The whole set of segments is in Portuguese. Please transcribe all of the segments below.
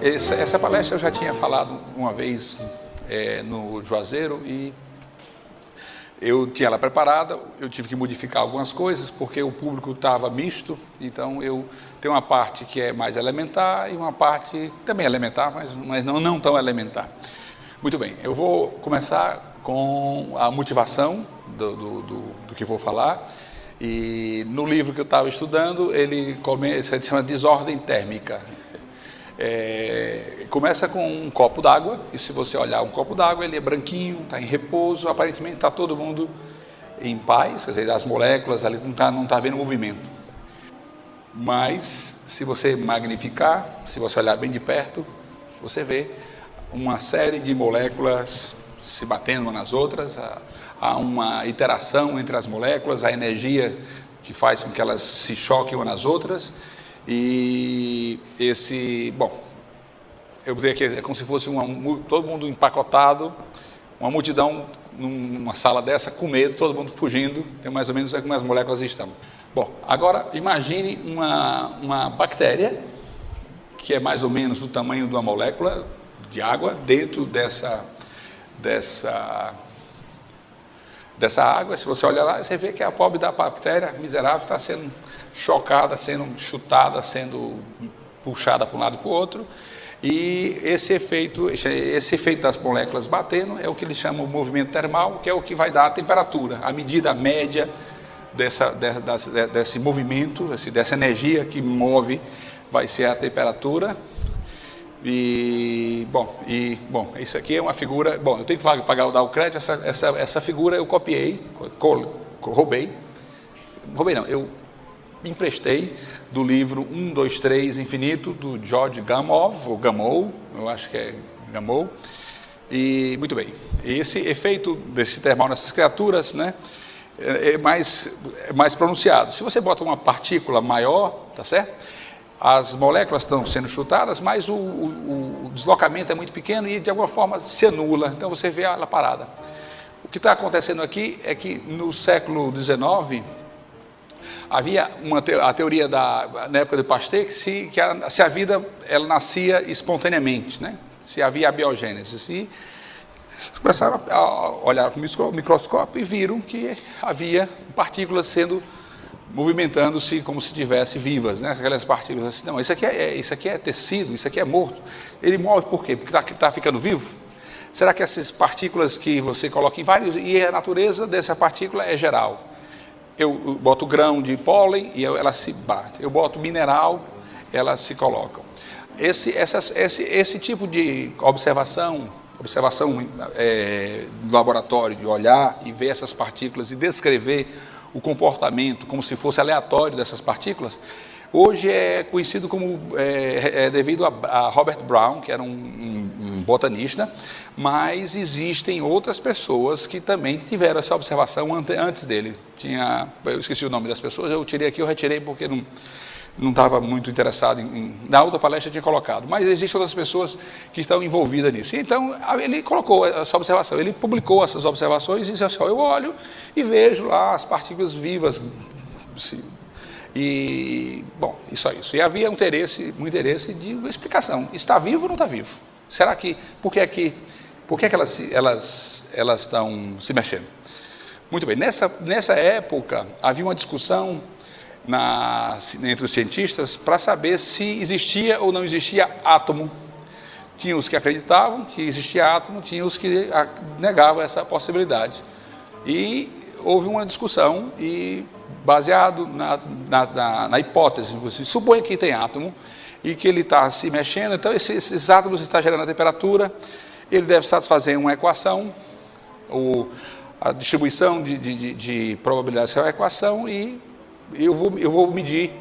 Essa palestra eu já tinha falado uma vez no Juazeiro e eu tinha ela preparada, eu tive que modificar algumas coisas porque o público estava misto, então eu tenho uma parte que é mais elementar e uma parte também elementar, mas não tão elementar. Muito bem, eu vou começar com a motivação do que vou falar. E no livro que eu estava estudando, ele chama Desordem Térmica. Começa com um copo d'água, e se você olhar um copo d'água, ele é branquinho, está em repouso, aparentemente está todo mundo em paz, quer dizer, as moléculas ali não está havendo movimento. Mas, se você magnificar, se você olhar bem de perto, você vê uma série de moléculas se batendo umas nas outras, há uma interação entre as moléculas, a energia que faz com que elas se choquem umas nas outras, e eu botei aqui, é como se fosse todo mundo empacotado, uma multidão numa sala dessa, com medo, todo mundo fugindo, tem mais ou menos como as moléculas estão. Bom, agora imagine uma bactéria, que é mais ou menos do tamanho de uma molécula de água, dentro dessa água. Se você olhar lá, você vê que a pobre da bactéria miserável está sendo chocada, sendo chutada, sendo puxada para um lado e para o outro, e esse efeito das moléculas batendo é o que eles chamam de movimento termal, que é o que vai dar a temperatura, a medida média desse movimento, dessa energia que move, vai ser a temperatura. Isso aqui é uma figura. Eu tenho que dar o crédito. Essa figura eu copiei, eu emprestei do livro 1, 2, 3 Infinito, do George Gamow, eu acho que é Gamow. E muito bem, esse efeito desse termal nessas criaturas, né, é mais pronunciado. Se você bota uma partícula maior, tá certo? As moléculas estão sendo chutadas, mas o deslocamento é muito pequeno e de alguma forma se anula, então você vê ela parada. O que está acontecendo aqui é que no século XIX havia a teoria na época de Pasteur que se a vida ela nascia espontaneamente, né? Se havia a biogênese. E começaram a olhar com o microscópio e viram que havia partículas movimentando-se como se estivesse vivas, né? Aquelas partículas assim, não, isso aqui é tecido, isso aqui é morto. Ele move por quê? Porque está ficando vivo? Será que essas partículas que você coloca em vários, e a natureza dessa partícula é geral? Eu boto grão de pólen e ela se bate, eu boto mineral, elas se colocam. Esse tipo de observação do laboratório, de olhar e ver essas partículas e descrever o comportamento como se fosse aleatório dessas partículas, hoje é conhecido como, devido a Robert Brown, que era um botanista, mas existem outras pessoas que também tiveram essa observação antes dele. Eu esqueci o nome das pessoas, eu retirei porque não estava muito interessado na outra palestra eu tinha colocado, mas existem outras pessoas que estão envolvidas nisso. Então, ele colocou essa observação, ele publicou essas observações e disse assim, eu olho e vejo lá as partículas vivas. E, isso. E havia um interesse de explicação. Está vivo ou não está vivo? Será que, por que elas estão se mexendo? Muito bem, nessa época havia uma discussão entre os cientistas para saber se existia ou não existia átomo. Tinha os que acreditavam que existia átomo, tinha os que negavam essa possibilidade. E houve uma discussão e baseado na hipótese, você supõe que tem átomo e que ele está se mexendo, então esses átomos estão gerando a temperatura, ele deve satisfazer uma equação, a distribuição de probabilidades dessa equação, e eu vou medir,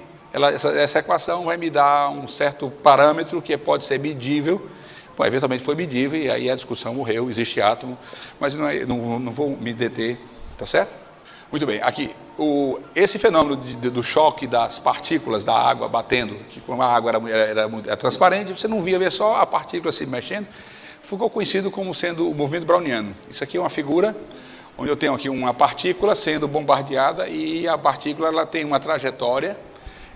essa equação vai me dar um certo parâmetro que pode ser medível. Eventualmente foi medível e aí a discussão morreu, existe átomo, mas não vou me deter, tá certo? Muito bem, aqui, esse fenômeno do choque das partículas da água batendo, que como a água era transparente, você não via só a partícula se mexendo, ficou conhecido como sendo o movimento browniano. Isso aqui é uma figura onde eu tenho aqui uma partícula sendo bombardeada e a partícula ela tem uma trajetória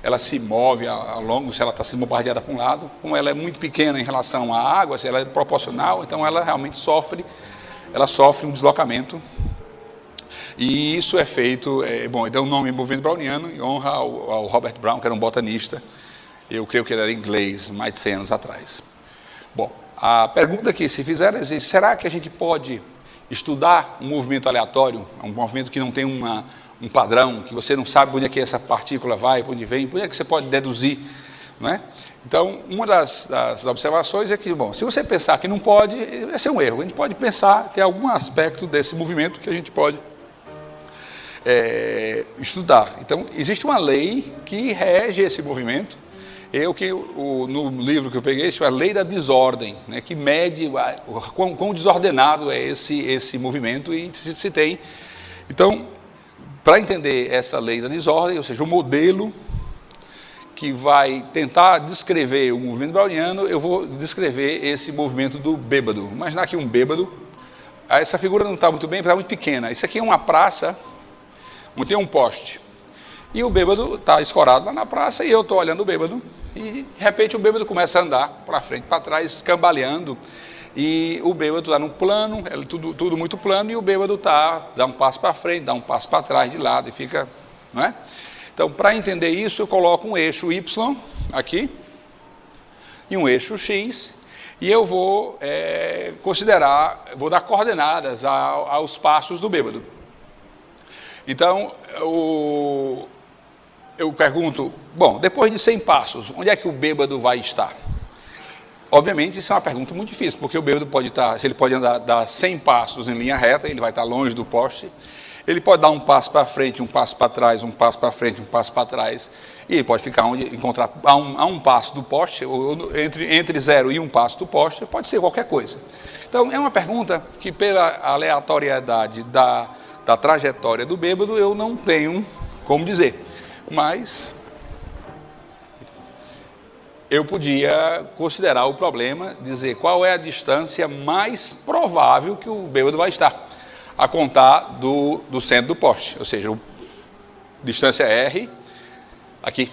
ela se move ao longo, se ela está sendo bombardeada para um lado, como ela é muito pequena em relação à água, se ela é proporcional, então ela realmente sofre um deslocamento. E isso é feito, deu o nome movimento browniano em honra ao Robert Brown, que era um botanista, eu creio que ele era inglês, mais de 100 anos atrás. Bom, a pergunta que se fizeram é: será que a gente pode estudar um movimento aleatório, um movimento que não tem um padrão, que você não sabe onde é que essa partícula vai, onde vem, onde é que você pode deduzir, não é? Então, uma das observações é que, bom, se você pensar que não pode, vai ser um erro. A gente pode pensar, ter algum aspecto desse movimento que a gente pode estudar. Então, existe uma lei que rege esse movimento. No livro que eu peguei, isso é a lei da desordem, né, que mede quão desordenado é esse movimento e se tem. Então, para entender essa lei da desordem, ou seja, o modelo que vai tentar descrever o movimento browniano, eu vou descrever esse movimento do bêbado. Imaginar aqui um bêbado. Essa figura não está muito bem, porque está muito pequena. Isso aqui é uma praça, onde tem um poste. E o bêbado está escorado lá na praça e eu estou olhando o bêbado. E de repente o bêbado começa a andar para frente, para trás, cambaleando. E o bêbado está no plano, tudo muito plano, e o bêbado dá um passo para frente, dá um passo para trás, de lado, e fica, não é? Então, para entender isso, eu coloco um eixo Y aqui, e um eixo X, e eu vou vou dar coordenadas aos passos do bêbado. Então, eu pergunto, bom, depois de 100 passos, onde é que o bêbado vai estar? Obviamente, isso é uma pergunta muito difícil, porque o bêbado pode estar, se ele pode dar 100 passos em linha reta, ele vai estar longe do poste. Ele pode dar um passo para frente, um passo para trás, um passo para frente, um passo para trás. E ele pode ficar encontrar a um passo do poste, ou entre 0 e 1 passo do poste, pode ser qualquer coisa. Então, é uma pergunta que, pela aleatoriedade da trajetória do bêbado, eu não tenho como dizer. Mas eu podia considerar o problema, dizer qual é a distância mais provável que o bêbado vai estar, a contar do centro do poste, ou seja, distância R, aqui.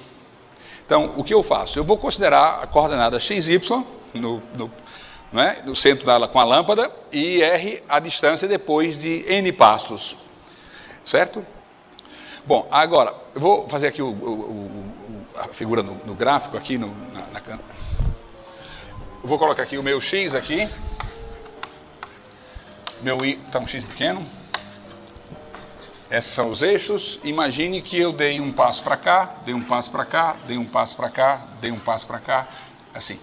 Então, o que eu faço? Eu vou considerar a coordenada XY, no centro dela com a lâmpada, e R a distância depois de N passos, certo? Bom, agora, eu vou fazer aqui a figura no gráfico, aqui na câmera. Eu vou colocar aqui o meu X aqui. Meu I está um X pequeno. Esses são os eixos. Imagine que eu dei um passo para cá, dei um passo para cá, dei um passo para cá, dei um passo para cá, assim.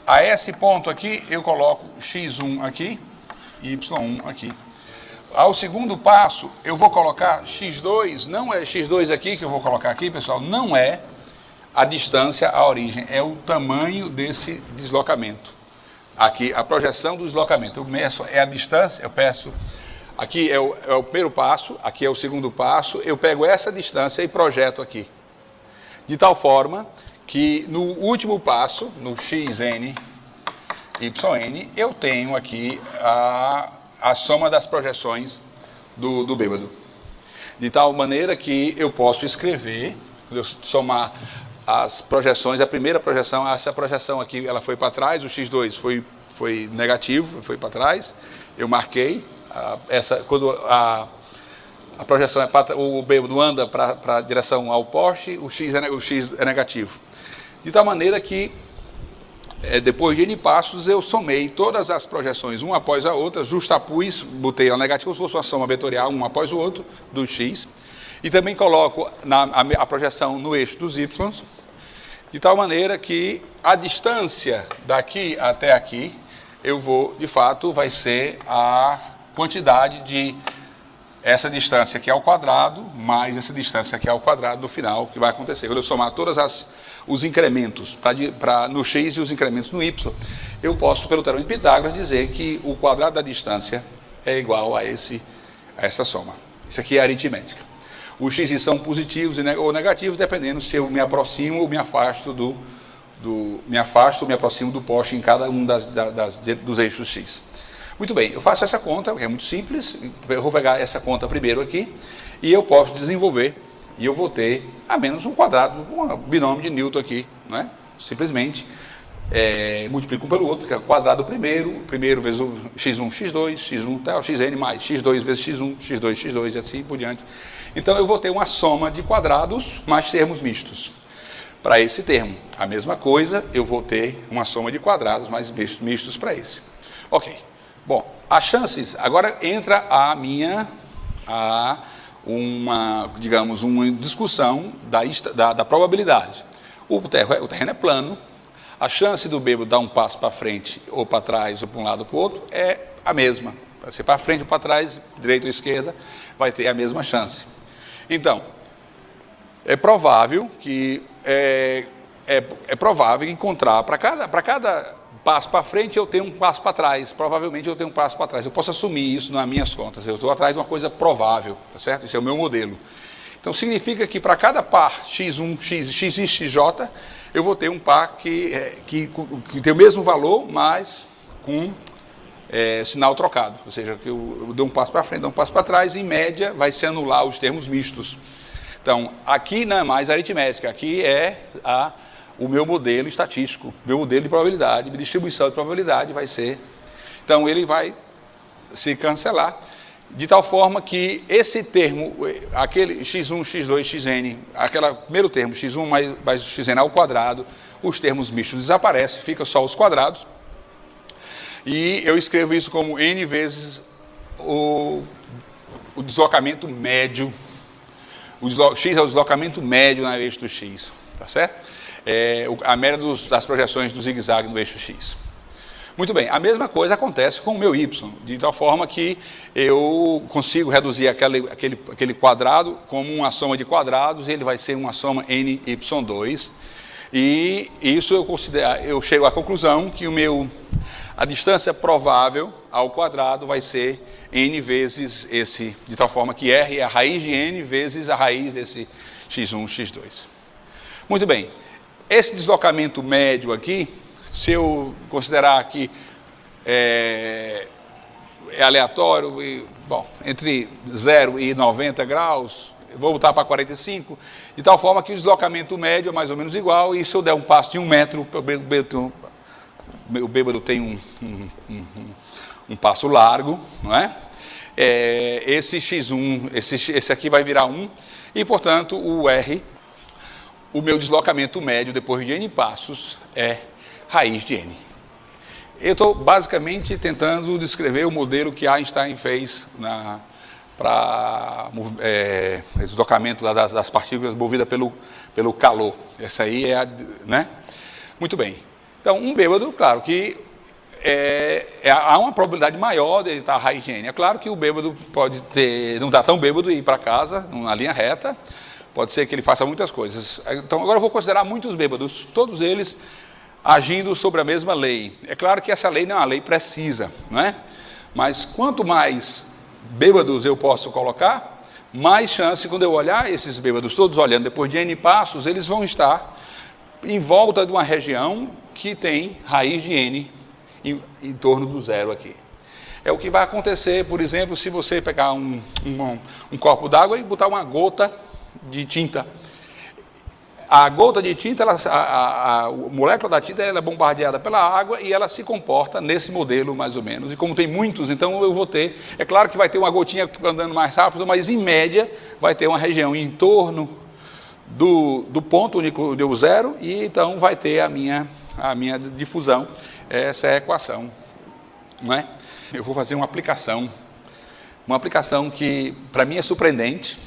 A esse ponto aqui, eu coloco X1 aqui e Y1 aqui. Ao segundo passo, eu vou colocar X2, não é X2 aqui que eu vou colocar aqui, pessoal, não é a distância à origem, é o tamanho desse deslocamento. Aqui, a projeção do deslocamento. Eu meço, a distância, eu peço, aqui é o primeiro passo, aqui é o segundo passo, eu pego essa distância e projeto aqui. De tal forma que no último passo, no XN, YN, eu tenho aqui a soma das projeções do bêbado. De tal maneira que eu posso escrever, eu somar as projeções, a primeira projeção, essa projeção aqui, ela foi para trás, o X2 foi negativo, foi para trás, eu marquei, quando a projeção o bêbado anda para a direção ao poste, o X é negativo. De tal maneira que, depois de N passos, eu somei todas as projeções, uma após a outra, justapus, botei ela negativa, como se fosse uma soma vetorial, um após o outro, do X, e também coloco a projeção no eixo dos Y, de tal maneira que a distância daqui até aqui, de fato, vai ser a quantidade de essa distância aqui ao quadrado, mais essa distância aqui ao quadrado do final, que vai acontecer. Quando eu somar todos os incrementos no X e os incrementos no Y, eu posso, pelo teorema de Pitágoras, dizer que o quadrado da distância é igual a essa soma. Isso aqui é aritmética. Os X são positivos ou negativos, dependendo se eu me aproximo ou me afasto me aproximo do poste em cada um dos eixos X. Muito bem, eu faço essa conta, que é muito simples, eu vou pegar essa conta primeiro aqui, e eu posso desenvolver E eu vou ter a menos um quadrado, um binômio de Newton aqui, né? Simplesmente multiplico um pelo outro, que é o quadrado do primeiro vezes o x1, x2, x1 tal, xn mais x2 vezes x1, x2, x2 e assim por diante. Então eu vou ter uma soma de quadrados mais termos mistos. Para esse termo, a mesma coisa, eu vou ter uma soma de quadrados mais mistos para esse. Ok. Bom, as chances, agora entra uma discussão da probabilidade. O terreno é plano, a chance do bêbado dar um passo para frente ou para trás, ou para um lado ou para o outro, é a mesma. Vai ser para frente ou para trás, direita ou esquerda, vai ter a mesma chance. Então, é provável encontrar, para cada passo para frente eu tenho um passo para trás, provavelmente eu tenho um passo para trás. Eu posso assumir isso nas minhas contas, eu estou atrás de uma coisa provável, tá certo? Esse é o meu modelo. Então significa que para cada par x1, x e xj, eu vou ter um par que tem o mesmo valor, mas com sinal trocado. Ou seja, que eu dou um passo para frente, dou um passo para trás, e em média vai se anular os termos mistos. Então, aqui não é mais aritmética, aqui é o meu modelo estatístico, meu modelo de probabilidade, minha distribuição de probabilidade vai ser. Então, ele vai se cancelar, de tal forma que esse termo, aquele x1, x2, xn, aquele primeiro termo, x1 mais xn ao quadrado, os termos mistos desaparecem, fica só os quadrados, e eu escrevo isso como n vezes o deslocamento médio. X é o deslocamento médio no eixo do x, tá certo? A média das projeções do zigue-zague no eixo x. Muito bem, a mesma coisa acontece com o meu y, de tal forma que eu consigo reduzir aquele quadrado como uma soma de quadrados, e ele vai ser uma soma ny2, e isso eu chego à conclusão que a distância provável ao quadrado vai ser n vezes esse, de tal forma que r é a raiz de n vezes a raiz desse x1, x2. Muito bem, esse deslocamento médio aqui, se eu considerar que é aleatório, entre 0 e 90 graus, eu vou voltar para 45, de tal forma que o deslocamento médio é mais ou menos igual, e se eu der um passo de 1 metro, o bêbado tem um passo largo, não é? Esse x1, esse aqui vai virar 1, e portanto o r, o meu deslocamento médio depois de n passos é raiz de n. Eu estou basicamente tentando descrever o modelo que Einstein fez para deslocamento das partículas movida pelo calor. Essa aí né? Muito bem. Então, um bêbado, claro que há uma probabilidade maior de ele estar raiz de n. É claro que o bêbado pode não estar tão bêbado e ir para casa numa linha reta, pode ser que ele faça muitas coisas. Então, agora eu vou considerar muitos bêbados, todos eles agindo sobre a mesma lei. É claro que essa lei não é uma lei precisa, não é? Mas quanto mais bêbados eu posso colocar, mais chance, quando eu olhar esses bêbados todos olhando depois de n passos, eles vão estar em volta de uma região que tem raiz de n em torno do zero aqui. É o que vai acontecer, por exemplo, se você pegar um copo d'água e botar uma gota de tinta. A gota de tinta, a molécula da tinta, ela é bombardeada pela água e ela se comporta nesse modelo, mais ou menos. E como tem muitos, então eu vou ter... É claro que vai ter uma gotinha andando mais rápido, mas em média vai ter uma região em torno do ponto onde deu zero, e então vai ter a minha difusão. Essa é a equação, não é? Eu vou fazer uma aplicação que para mim é surpreendente.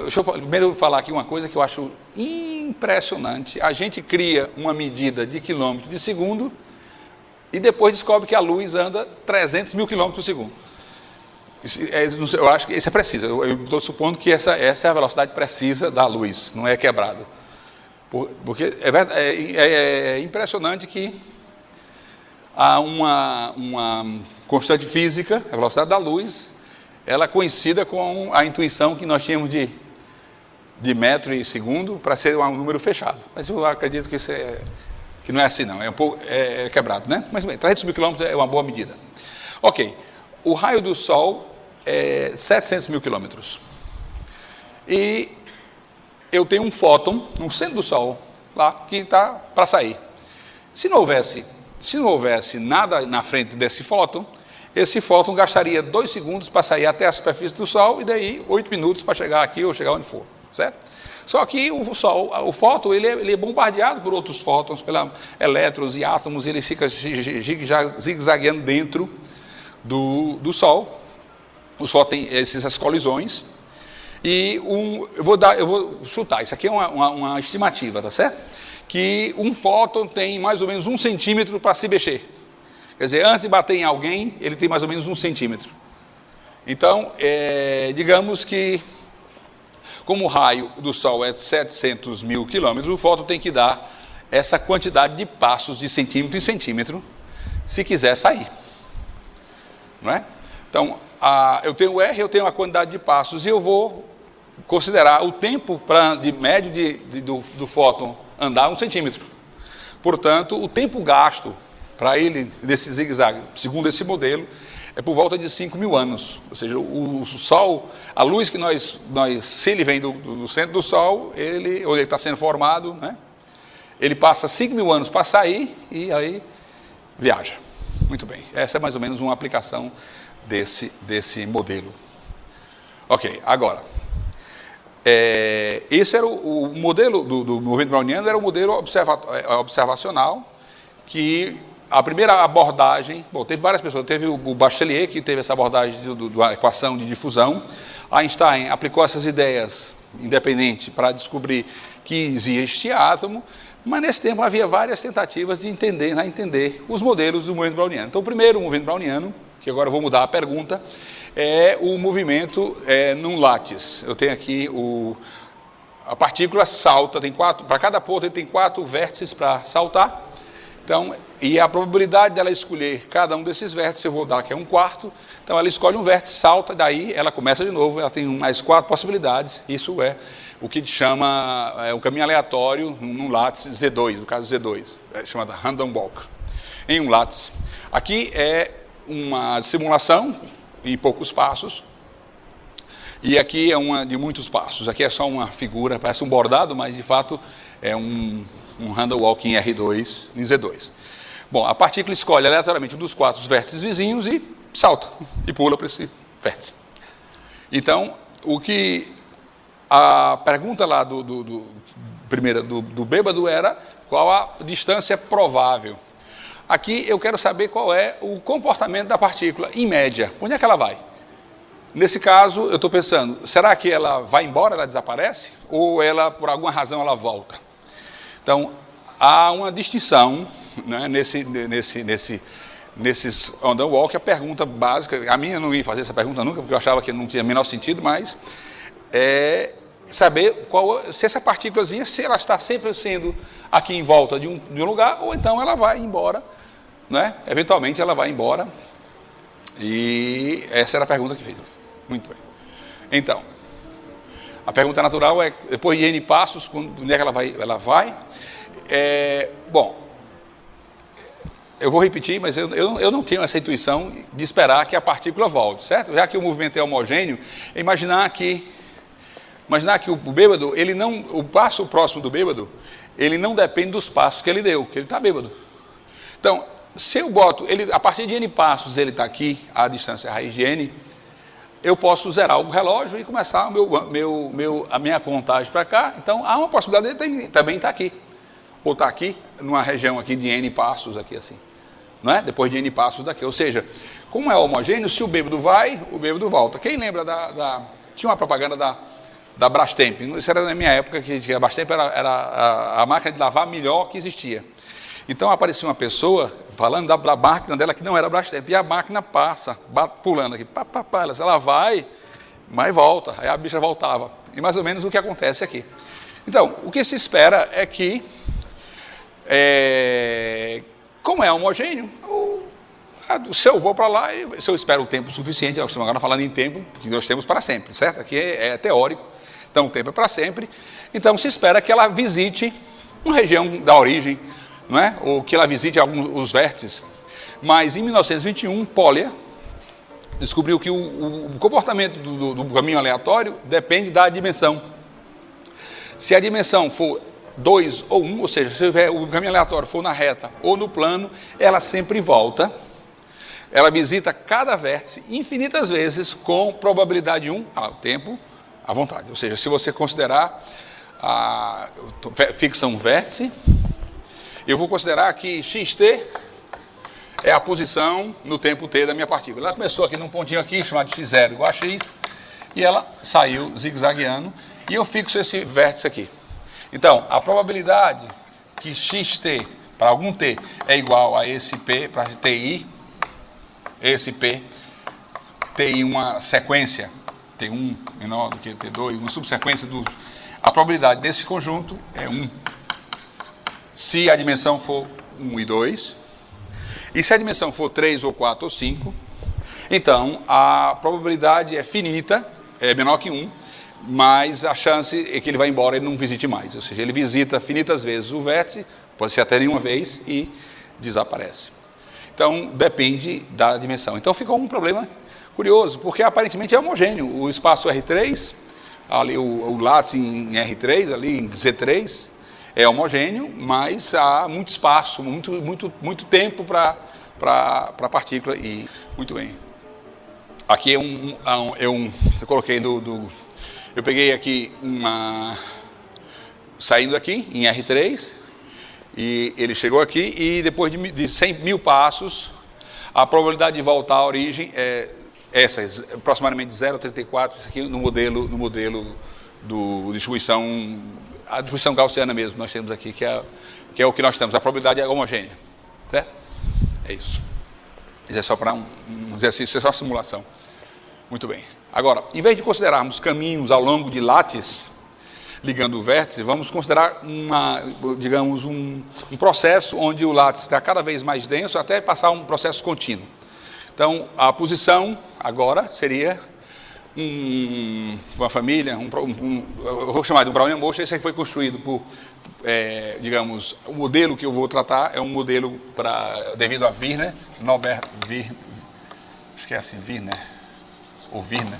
Deixa eu primeiro falar aqui uma coisa que eu acho impressionante. A gente cria uma medida de quilômetro de segundo e depois descobre que a luz anda 300 mil quilômetros por segundo. Eu acho que isso é preciso. Eu estou supondo que essa é a velocidade precisa da luz, não é quebrado. Porque é impressionante que há uma constante física, a velocidade da luz, ela coincida com a intuição que nós tínhamos de metro e segundo para ser um número fechado. Mas eu acredito que não é assim, não. É quebrado, né? Mas bem, 300 mil quilômetros é uma boa medida. Ok. O raio do Sol 700 mil quilômetros. E eu tenho um fóton no centro do Sol, lá, que está para sair. Se não houvesse nada na frente desse fóton, esse fóton gastaria 2 segundos para sair até a superfície do Sol, e daí 8 minutos para chegar aqui ou chegar onde for, certo? Só que o fóton, ele é bombardeado por outros fótons, pelos elétrons e átomos, e ele fica zigue-zagueando dentro do Sol. Os fótons têm essas colisões. E eu vou chutar, isso aqui é uma estimativa, tá certo? Que um fóton tem mais ou menos 1 centímetro para se mexer. Quer dizer, antes de bater em alguém, ele tem mais ou menos 1 centímetro. Então, digamos que, como o raio do Sol é de 700 mil quilômetros, o fóton tem que dar essa quantidade de passos de centímetro em centímetro, se quiser sair. Não é? Então, eu tenho R, eu tenho a quantidade de passos, e eu vou considerar o tempo de médio do fóton andar 1 centímetro. Portanto, o tempo gasto para ele, desse zigue-zague, segundo esse modelo, é por volta de 5.000 anos. Ou seja, o Sol, a luz que se ele vem do centro do Sol, onde ele está sendo formado, né, ele passa 5.000 anos para sair e aí viaja. Muito bem, essa é mais ou menos uma aplicação desse modelo. Ok, agora, esse era o modelo do movimento browniano, era o modelo observacional, que a primeira abordagem, teve várias pessoas, teve o Bachelier, que teve essa abordagem da equação de difusão. Einstein aplicou essas ideias independentes para descobrir que existe átomo, mas nesse tempo havia várias tentativas de entender os modelos do movimento browniano. Então, o primeiro movimento browniano, que agora eu vou mudar a pergunta, é o movimento num látice. Eu tenho aqui a partícula salta, para cada ponto ele tem 4 vértices para saltar. Então, e a probabilidade dela escolher cada um desses vértices, eu vou dar que é 1/4. Então, ela escolhe um vértice, salta, daí ela começa de novo, ela tem mais 4 possibilidades. Isso é o que chama o caminho aleatório num látice Z2, no caso Z2, chamada random walk, em um látice. Aqui é uma simulação em poucos passos, e aqui é uma de muitos passos. Aqui é só uma figura, parece um bordado, mas de fato é um random walk em R2, em Z2. Bom, a partícula escolhe aleatoriamente um dos 4 vértices vizinhos e salta, e pula para esse vértice. Então, a pergunta lá do bêbado era qual a distância provável. Aqui eu quero saber qual é o comportamento da partícula, em média. Onde é que ela vai? Nesse caso, eu estou pensando, será que ela vai embora, ela desaparece? Ou ela, por alguma razão, ela volta? Então, há uma distinção, né, nesses random walk. A pergunta básica, a minha eu não ia fazer essa pergunta nunca, porque eu achava que não tinha o menor sentido, mas é saber se essa partículazinha, se ela está sempre sendo aqui em volta de um lugar, ou então ela vai embora, né? Eventualmente ela vai embora. E essa era a pergunta que fiz. Muito bem. Então, a pergunta natural é, depois de N passos, onde é que ela vai? Bom, eu vou repetir, mas eu não tenho essa intuição de esperar que a partícula volte, certo? Já que o movimento é homogêneo, imaginar que o bêbado, o passo próximo do bêbado, ele não depende dos passos que ele deu, que ele está bêbado. Então, se eu boto, a partir de N passos ele está aqui, a distância raiz de N, eu posso zerar o relógio e começar a minha contagem para cá. Então, há uma possibilidade dele também estar aqui. Ou estar aqui, numa região aqui de N passos, aqui assim. Não é? Depois de N passos daqui. Ou seja, como é homogêneo, se o bêbado vai, o bêbado volta. Quem lembra tinha uma propaganda da Brastemp. Isso era na minha época, que a Brastemp era a máquina de lavar melhor que existia. Então aparecia uma pessoa falando da máquina dela que não era Brastemp, e a máquina passa, pulando aqui, ela vai, mas volta, aí a bicha voltava. E mais ou menos o que acontece aqui. Então, o que se espera é que, como é homogêneo, se eu vou para lá, se eu espero o tempo suficiente, nós estamos agora falando em tempo, que nós temos para sempre, certo? Aqui é teórico, então o tempo é para sempre. Então se espera que ela visite uma região da origem, não é? Ou que ela visite os vértices. Mas em 1921, Polya, descobriu que o comportamento do caminho aleatório depende da dimensão. Se a dimensão for 2 ou 1, ou seja, se o caminho aleatório for na reta ou no plano, ela sempre volta. Ela visita cada vértice infinitas vezes com probabilidade 1 ao tempo à vontade. Ou seja, se você considerar, fixa um vértice, eu vou considerar que xt é a posição no tempo t da minha partícula. Ela começou aqui num pontinho aqui chamado x0 igual a x, e ela saiu zigue-zagueando, e eu fixo esse vértice aqui. Então, a probabilidade que xt para algum t é igual a esse p para ti, esse p, ti uma sequência, t1 menor do que t2, uma subsequência a probabilidade desse conjunto é 1. Se a dimensão for 1 e 2, e se a dimensão for 3 ou 4 ou 5, então a probabilidade é finita, é menor que 1, mas a chance é que ele vai embora e não visite mais. Ou seja, ele visita finitas vezes o vértice, pode ser até nenhuma vez, e desaparece. Então, depende da dimensão. Então, ficou um problema curioso, porque aparentemente é homogêneo. O espaço R3, ali o látice em R3, ali em Z3, é homogêneo, mas há muito espaço, muito tempo para a partícula ir. Muito bem. Aqui eu coloquei eu peguei aqui saindo aqui em R3, e ele chegou aqui, e depois de 100 mil passos, a probabilidade de voltar à origem é essa, aproximadamente 0,34, isso aqui no modelo distribuição, a distribuição gaussiana mesmo, nós temos aqui, que é o que nós temos, a probabilidade é homogênea, certo? É isso. Isso é só para um exercício, é só simulação. Muito bem. Agora, em vez de considerarmos caminhos ao longo de látices, ligando o vértice, vamos considerar um processo onde o látice está cada vez mais denso até passar um processo contínuo. Então, a posição agora seria uma família, eu vou chamar de um Brownian motion. Esse aqui foi construído por, o modelo que eu vou tratar é um modelo devido a Wiener, Norbert Wiener, acho que é assim, Wiener, ou Wiener.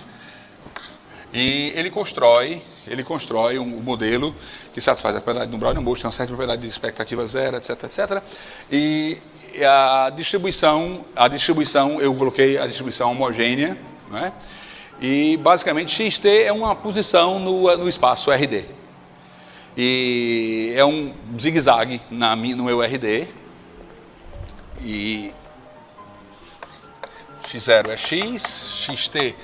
E ele constrói um modelo que satisfaz a propriedade do Brownian motion, tem uma certa propriedade de expectativa zero, etc, etc. E a distribuição, eu coloquei a distribuição homogênea, né? E basicamente xt é uma posição no espaço RD. E é um zigue-zague no meu RD. E x0 é x, xt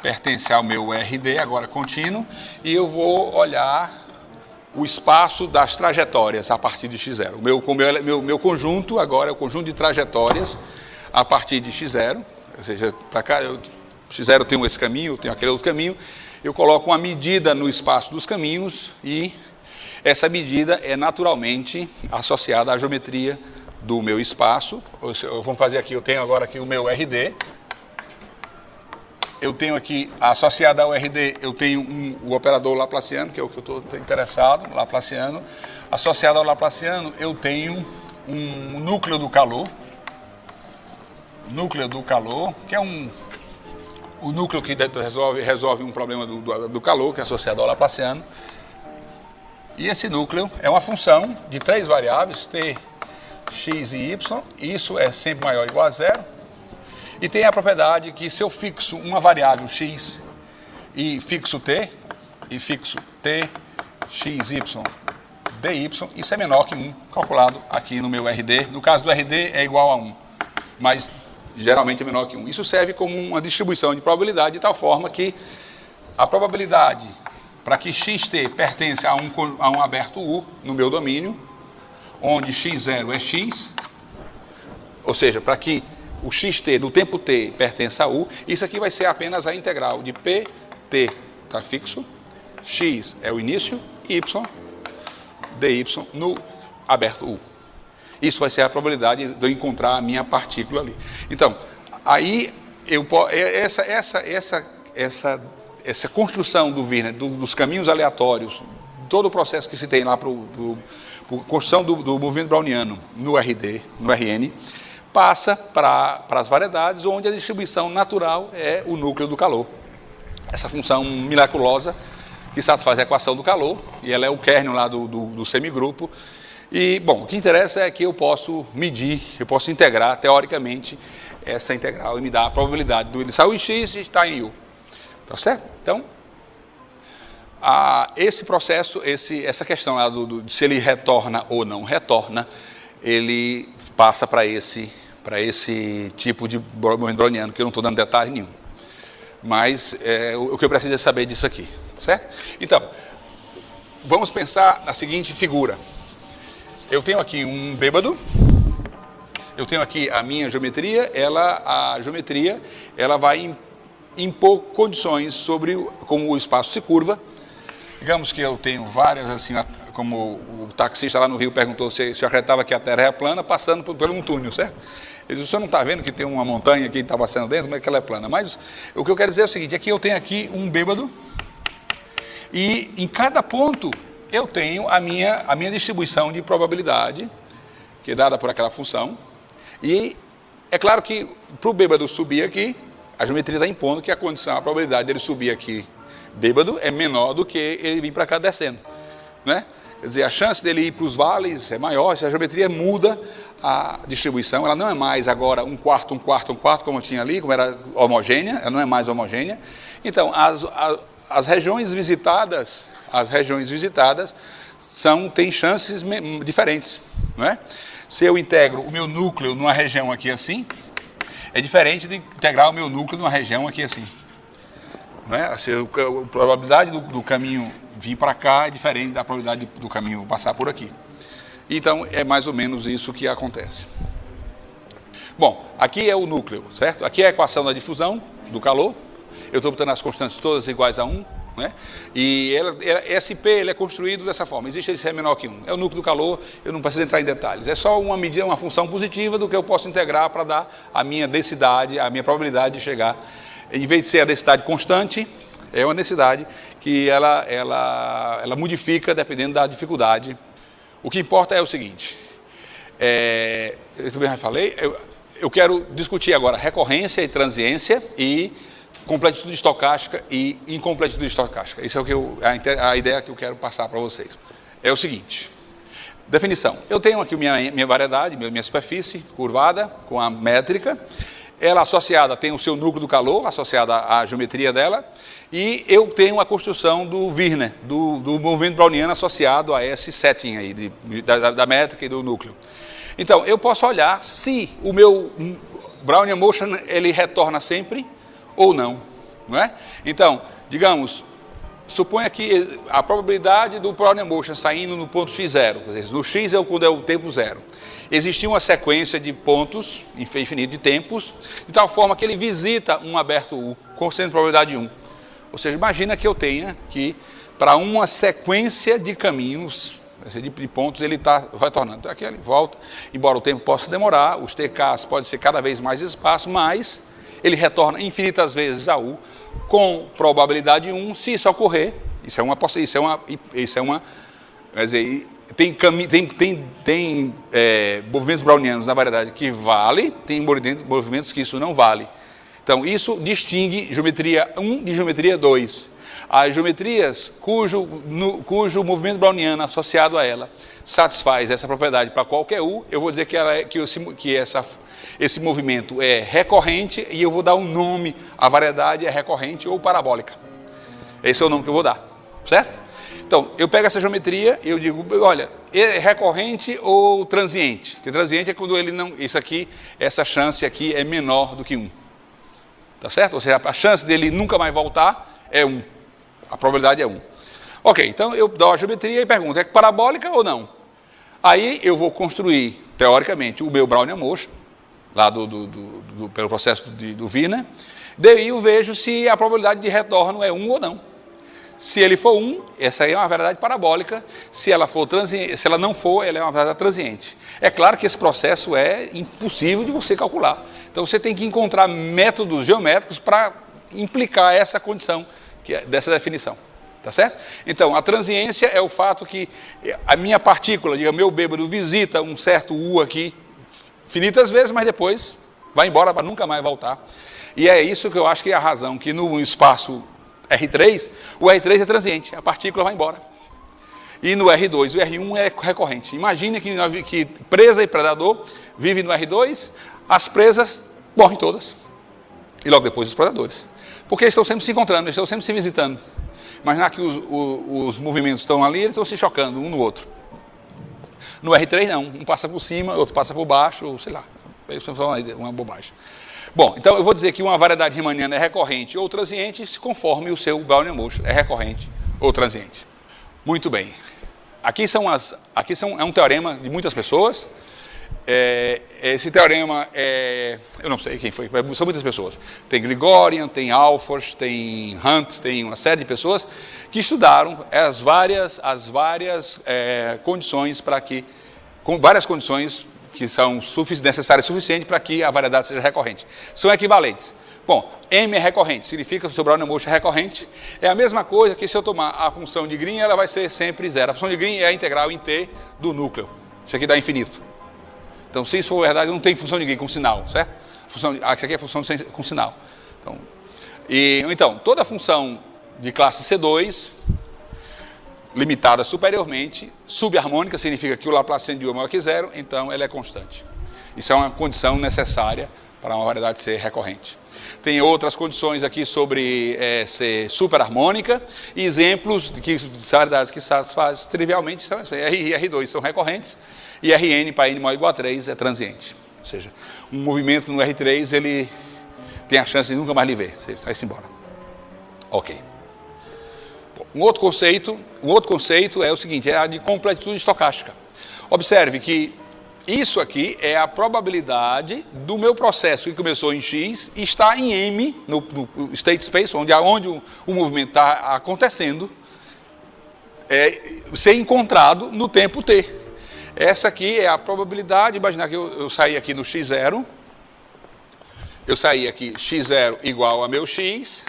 pertence ao meu RD, agora contínuo, e eu vou olhar o espaço das trajetórias a partir de x0. Meu conjunto agora é o conjunto de trajetórias a partir de x0, ou seja, para cá, x0 eu tenho esse caminho, eu tenho aquele outro caminho, eu coloco uma medida no espaço dos caminhos, e essa medida é naturalmente associada à geometria do meu espaço. Vamos fazer aqui, eu tenho agora aqui o meu RD, eu tenho aqui, associado ao RD, eu tenho o operador laplaciano, que é o que eu estou interessado, laplaciano. Associado ao laplaciano, eu tenho um núcleo do calor, que é o núcleo que resolve um problema do calor, que é associado ao laplaciano. E esse núcleo é uma função de 3 variáveis, t, x e y, isso é sempre maior ou igual a zero. E tem a propriedade que se eu fixo uma variável x e fixo t, x, y, dy, isso é menor que 1, calculado aqui no meu RD. No caso do RD é igual a 1, mas geralmente é menor que 1. Isso serve como uma distribuição de probabilidade de tal forma que a probabilidade para que xt pertence a um aberto U no meu domínio, onde x0 é x, ou seja, para que o xt no tempo t pertence a U, isso aqui vai ser apenas a integral de pt, está fixo, x é o início, y, dy no aberto U. Isso vai ser a probabilidade de eu encontrar a minha partícula ali. Então, aí, essa construção do Wiener, dos caminhos aleatórios, todo o processo que se tem lá para a construção do movimento browniano no RD, no RN, passa para as variedades onde a distribuição natural é o núcleo do calor. Essa função miraculosa que satisfaz a equação do calor, e ela é o kernel lá do semigrupo. E, bom, o que interessa é que eu posso medir, eu posso integrar, teoricamente, essa integral e me dar a probabilidade do ele sair em x e estar em u. Tá certo? Então, esse processo, essa questão lá de se ele retorna ou não retorna, ele passa para esse tipo de movimento browniano, que eu não estou dando detalhe nenhum. Mas o que eu preciso é saber disso aqui, certo? Então, vamos pensar na seguinte figura. Eu tenho aqui um bêbado, eu tenho aqui a minha geometria, a geometria vai impor condições sobre como o espaço se curva. Digamos que eu tenho várias, assim, como o taxista lá no Rio perguntou se eu acreditava que a Terra é plana, passando por um túnel, certo? Ele disse, você não está vendo que tem uma montanha que está passando dentro, como é que ela é plana? Mas o que eu quero dizer é o seguinte, aqui eu tenho aqui um bêbado, e em cada ponto eu tenho a minha distribuição de probabilidade, que é dada por aquela função, e é claro que para o bêbado subir aqui, a geometria está impondo que a probabilidade dele subir aqui bêbado é menor do que ele vir para cá descendo, né? Quer dizer, a chance dele ir para os vales é maior, se a geometria muda a distribuição, ela não é mais agora um quarto, como eu tinha ali, como era homogênea, ela não é mais homogênea. Então, as regiões visitadas têm chances diferentes, não é? Se eu integro o meu núcleo numa região aqui assim, é diferente de integrar o meu núcleo numa região aqui assim. Não é? A probabilidade do caminho vir para cá é diferente da probabilidade do caminho passar por aqui. Então, é mais ou menos isso que acontece. Bom, aqui é o núcleo, certo? Aqui é a equação da difusão do calor. Eu estou botando as constantes todas iguais a 1. Né? E SP ele é construído dessa forma. Existe esse menor que 1. É o núcleo do calor, eu não preciso entrar em detalhes. É só uma medida, uma função positiva do que eu posso integrar para dar a minha densidade, a minha probabilidade de chegar. Em vez de ser a densidade constante, é uma densidade que ela modifica dependendo da dificuldade. O que importa é o seguinte, eu também já falei, eu quero discutir agora recorrência e transiência e completitude estocástica e incompletitude estocástica. Isso é a ideia que eu quero passar para vocês. É o seguinte, definição. Eu tenho aqui minha variedade, minha superfície curvada com a métrica. Ela associada tem o seu núcleo do calor, associada à geometria dela, e eu tenho a construção do Wigner, do movimento browniano associado a esse setting aí, da métrica e do núcleo. Então, eu posso olhar se o meu Brownian motion ele retorna sempre ou não, não é? Então, digamos, suponha que a probabilidade do Brownian motion saindo no ponto x0, quer dizer, no x quando é o tempo zero. Existia uma sequência de pontos, infinito de tempos, de tal forma que ele visita um aberto U, com sendo probabilidade 1. Ou seja, imagina que eu tenha que, para uma sequência de caminhos, de pontos, ele vai tornando. Então, aqui ele volta, embora o tempo possa demorar, os TKs podem ser cada vez mais espaço, mas ele retorna infinitas vezes a U, com probabilidade 1, se isso ocorrer, quer dizer, tem movimentos brownianos, na verdade, que vale, tem movimentos que isso não vale. Então, isso distingue geometria 1 de geometria 2. As geometrias cujo movimento browniano associado a ela satisfaz essa propriedade para qualquer U, eu vou dizer que esse movimento é recorrente e eu vou dar um nome, a variedade é recorrente ou parabólica. Esse é o nome que eu vou dar, certo? Então, eu pego essa geometria e eu digo, olha, é recorrente ou transiente? Porque transiente é quando ele não, essa chance aqui é menor do que 1. Tá certo? Ou seja, a chance dele nunca mais voltar é 1. A probabilidade é 1. Ok, então eu dou a geometria e pergunto, é parabólica ou não? Aí eu vou construir, teoricamente, o meu Brownian motion, lá pelo processo do Wigner, daí eu vejo se a probabilidade de retorno é 1 ou não. Se ele for 1, essa aí é uma variedade parabólica. Se ela não for, ela é uma variedade transiente. É claro que esse processo é impossível de você calcular. Então você tem que encontrar métodos geométricos para implicar essa condição dessa definição. Tá certo? Então, a transiência é o fato que a minha partícula, meu bêbado, visita um certo U aqui infinitas vezes, mas depois vai embora para nunca mais voltar. E é isso que eu acho que é a razão, que no espaço R3, o R3 é transiente, a partícula vai embora. E no R2, o R1 é recorrente. Imagine que presa e predador vivem no R2, as presas morrem todas. E logo depois os predadores. Porque eles estão sempre se encontrando, eles estão sempre se visitando. Imaginar que os movimentos estão ali, eles estão se chocando um no outro. No R3 não, um passa por cima, outro passa por baixo, sei lá. Isso é uma bobagem. Bom, então eu vou dizer que uma variedade riemanniana é recorrente ou transiente, conforme o seu Brownian motion é recorrente ou transiente. Muito bem. Aqui é um teorema de muitas pessoas. Esse teorema eu não sei quem foi, são muitas pessoas. Tem Grigorian, tem Alfors, tem Hunt, tem uma série de pessoas que estudaram as várias condições com várias condições que são necessárias e suficientes para que a variedade seja recorrente. São equivalentes. Bom, M é recorrente, significa que o seu Brownian motion é recorrente. É a mesma coisa que se eu tomar a função de Green, ela vai ser sempre zero. A função de Green é a integral em T do núcleo. Isso aqui dá infinito. Então, se isso for verdade, não tem função de Green com sinal, certo? Isso aqui é função com sinal. Então, toda função de classe C2, limitada superiormente, subharmônica, significa que o Laplaciano de U é maior que zero, então ela é constante. Isso é uma condição necessária para uma variedade ser recorrente. Tem outras condições aqui sobre ser superharmônica e exemplos de que variedades que satisfazem trivialmente são R e R2 são recorrentes e Rn para n maior ou igual a 3 é transiente. Ou seja, um movimento no R3 ele tem a chance de nunca mais lhe ver, você vai-se embora. Ok. Um outro conceito é o seguinte, é a de completitude estocástica. Observe que isso aqui é a probabilidade do meu processo que começou em X e está em M, no state space, onde o movimento está acontecendo, ser encontrado no tempo T. Essa aqui é a probabilidade, imaginar que eu saí aqui no X0, eu saí aqui X0 igual a meu X,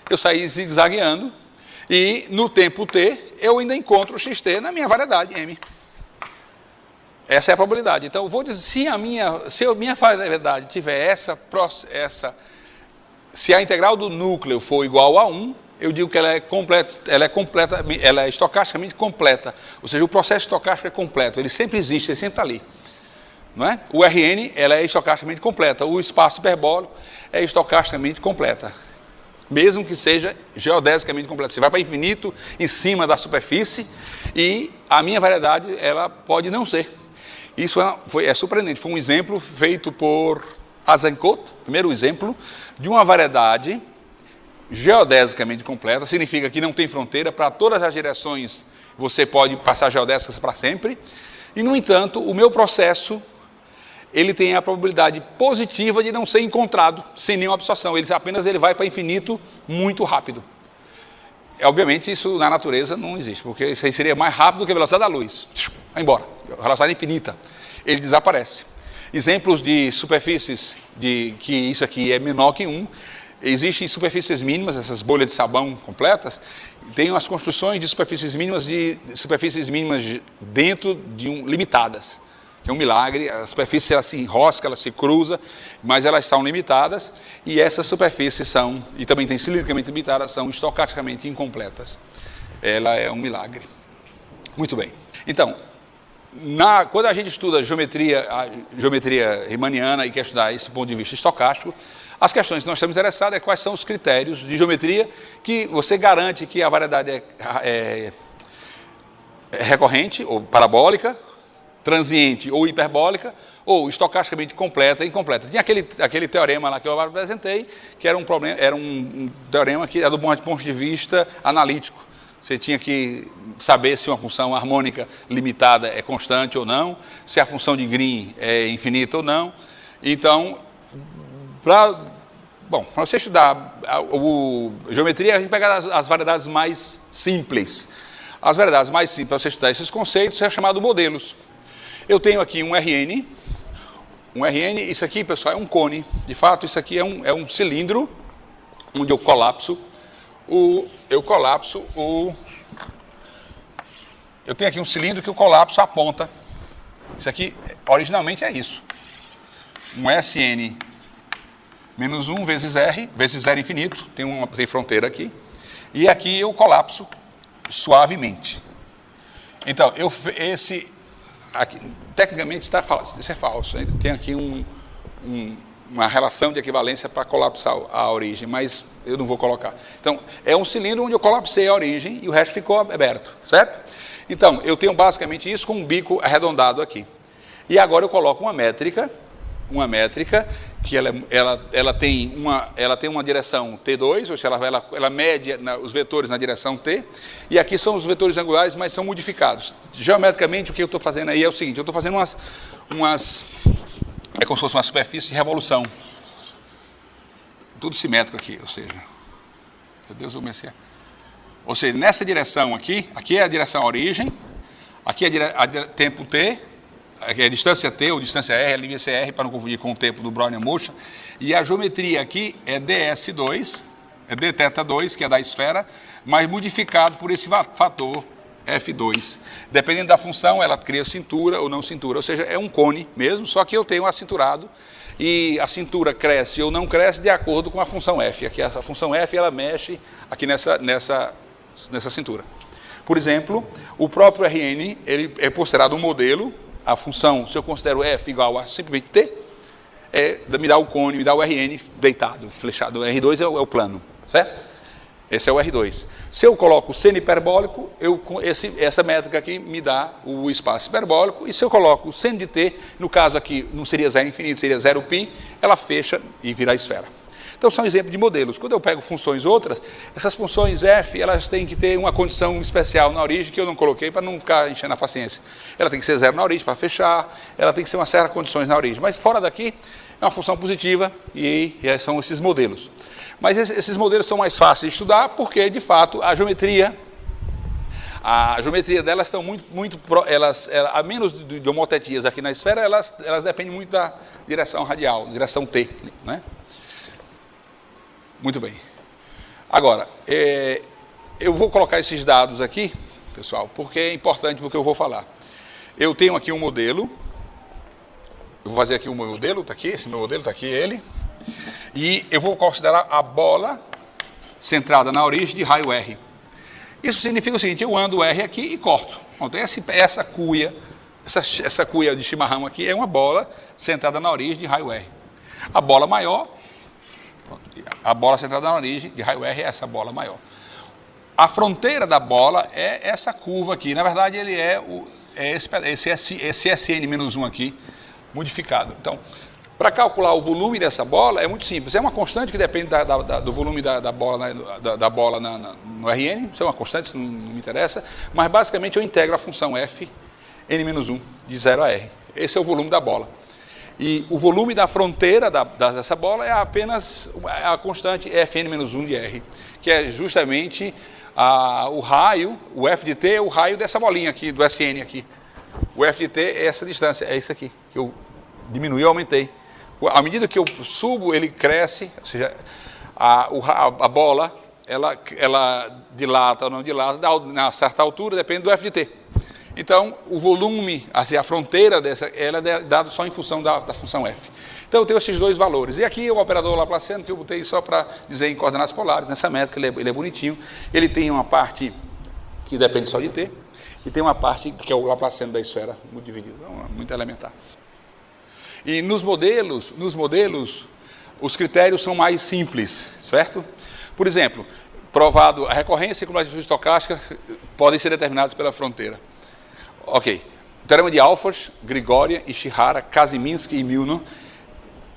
eu saí zigue-zagueando, e no tempo T eu ainda encontro o XT na minha variedade M. Essa é a probabilidade. Então, eu vou dizer, se a minha variedade tiver se a integral do núcleo for igual a 1, eu digo que ela é estocasticamente completa. Ou seja, o processo estocástico é completo, ele sempre existe, ele sempre está ali. Não é? O Rn ela é estocasticamente completa, o espaço hiperbólico é estocasticamente completa. Mesmo que seja geodesicamente completa. Você vai para infinito em cima da superfície e a minha variedade ela pode não ser. Isso é surpreendente. Foi um exemplo feito por Azencourt, primeiro exemplo, de uma variedade geodesicamente completa. Significa que não tem fronteira, para todas as direções você pode passar geodésicas para sempre. E, no entanto, o meu processo ele tem a probabilidade positiva de não ser encontrado sem nenhuma absorção. Ele vai para infinito muito rápido. Obviamente, isso na natureza não existe, porque isso aí seria mais rápido do que a velocidade da luz. Vai embora. A velocidade infinita. Ele desaparece. Exemplos de superfícies que isso aqui é menor que 1. Existem superfícies mínimas, essas bolhas de sabão completas. Tem as construções de superfícies mínimas dentro de limitadas. É um milagre, a superfície ela se enrosca, ela se cruza, mas elas são limitadas e essas superfícies e também tem cilindricamente limitadas, são estocasticamente incompletas. Ela é um milagre. Muito bem. Então, quando a gente estuda a geometria riemanniana e quer estudar esse ponto de vista estocástico, as questões que nós estamos interessados é quais são os critérios de geometria que você garante que a variedade é recorrente ou parabólica, transiente ou hiperbólica, ou estocasticamente completa e incompleta. Tinha aquele teorema lá que eu apresentei, que era um teorema que era do ponto de vista analítico. Você tinha que saber se uma função harmônica limitada é constante ou não, se a função de Green é infinita ou não. Então, para você estudar geometria, a gente pega as variedades mais simples. As variedades mais simples para você estudar esses conceitos é chamado modelos. Eu tenho aqui um RN, isso aqui, pessoal, é um cone. De fato, isso aqui é um cilindro, onde eu colapso eu tenho aqui um cilindro que eu colapso a ponta. Isso aqui, originalmente, é isso. um Sn menos 1 vezes R infinito, tem fronteira aqui, e aqui eu colapso suavemente. Então, aqui, tecnicamente isso é falso, né? Tem aqui uma relação de equivalência para colapsar a origem, mas eu não vou colocar. Então, é um cilindro onde eu colapsei a origem e o resto ficou aberto, certo? Então, eu tenho basicamente isso com um bico arredondado aqui. E agora eu coloco uma métrica que ela tem uma direção T2, ou seja, ela mede os vetores na direção T, e aqui são os vetores angulares, mas são modificados. Geometricamente, o que eu estou fazendo aí é o seguinte, eu estou fazendo é como se fosse uma superfície de revolução. Tudo simétrico aqui, ou seja, meu Deus, eu comecei a... Ou seja, nessa direção aqui é a direção origem, aqui é tempo T, aqui é a distância T ou distância R, a linha CR, para não confundir com o tempo do Brownian Motion, e a geometria aqui é ds2, é dθ2, que é da esfera, mas modificado por esse fator F2. Dependendo da função, ela cria cintura ou não cintura, ou seja, é um cone mesmo, só que eu tenho acinturado, e a cintura cresce ou não cresce de acordo com a função F. Aqui a função F, ela mexe aqui nessa cintura. Por exemplo, o próprio Rn, ele é considerado um modelo, a função, se eu considero F igual a simplesmente T, me dá o cone, me dá o Rn deitado, flechado. O R2 é o plano, certo? Esse é o R2. Se eu coloco o seno hiperbólico, essa métrica aqui me dá o espaço hiperbólico, e se eu coloco o seno de T, no caso aqui não seria zero infinito, seria 0π, ela fecha e vira a esfera. Então, são exemplos de modelos. Quando eu pego funções outras, essas funções f, elas têm que ter uma condição especial na origem que eu não coloquei para não ficar enchendo a paciência. Ela tem que ser zero na origem para fechar, ela tem que ser uma série de condições na origem. Mas fora daqui, é uma função positiva e são esses modelos. Mas esses modelos são mais fáceis de estudar porque, de fato, a geometria delas estão a menos de homotetias aqui na esfera, elas dependem muito da direção radial, direção T, né? Muito bem. Agora, eu vou colocar esses dados aqui, pessoal, porque é importante porque eu vou falar. Eu tenho aqui um modelo, eu vou fazer aqui um modelo, está aqui, esse meu modelo está aqui, ele, e eu vou considerar a bola centrada na origem de raio R. Isso significa o seguinte, eu ando R aqui e corto. Então, essa cuia de chimarrão aqui é uma bola centrada na origem de raio R. A bola maior... A bola centrada na origem de raio R é essa bola maior. A fronteira da bola é essa curva aqui. Na verdade, ele esse Sn-1 aqui, modificado. Então, para calcular o volume dessa bola, é muito simples. É uma constante que depende do volume da bola, no Rn. Isso é uma constante, isso não me interessa. Mas, basicamente, eu integro a função f, n-1, de 0 a r. Esse é o volume da bola. E o volume da fronteira dessa bola é apenas a constante Fn-1 de R, que é justamente o raio, o F de T é o raio dessa bolinha aqui, do Sn aqui. O F de T é essa distância, é isso aqui, que eu diminui e aumentei. À medida que eu subo, ele cresce, ou seja, a bola, ela dilata ou não dilata, a certa altura, depende do F de T. Então, o volume, assim, a fronteira ela é dada só em função da função f. Então, eu tenho esses dois valores. E aqui o operador laplaciano, que eu botei só para dizer em coordenadas polares, nessa métrica ele é bonitinho. Ele tem uma parte que depende só de t, e tem uma parte que é o laplaciano da esfera, muito dividido, muito elementar. E nos modelos, os critérios são mais simples, certo? Por exemplo, provado a recorrência e cumulativa estocástica podem ser determinados pela fronteira. Ok, teorema de Alford, Grigorian, Ishihara, Kaziminsky e Milnor.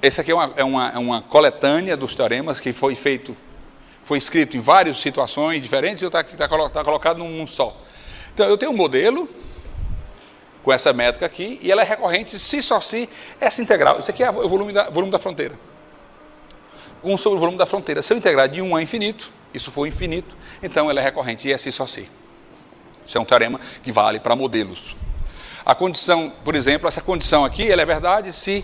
Esse aqui é uma coletânea dos teoremas que foi escrito em várias situações diferentes e está colocado num só. Então, eu tenho um modelo com essa métrica aqui e ela é recorrente se só se essa integral. Isso aqui é o volume da fronteira. 1 sobre o volume da fronteira. Se eu integrar de 1 a infinito, isso for infinito, então ela é recorrente e é se só se. Isso é um teorema que vale para modelos. A condição, por exemplo, essa condição aqui, ela é verdade se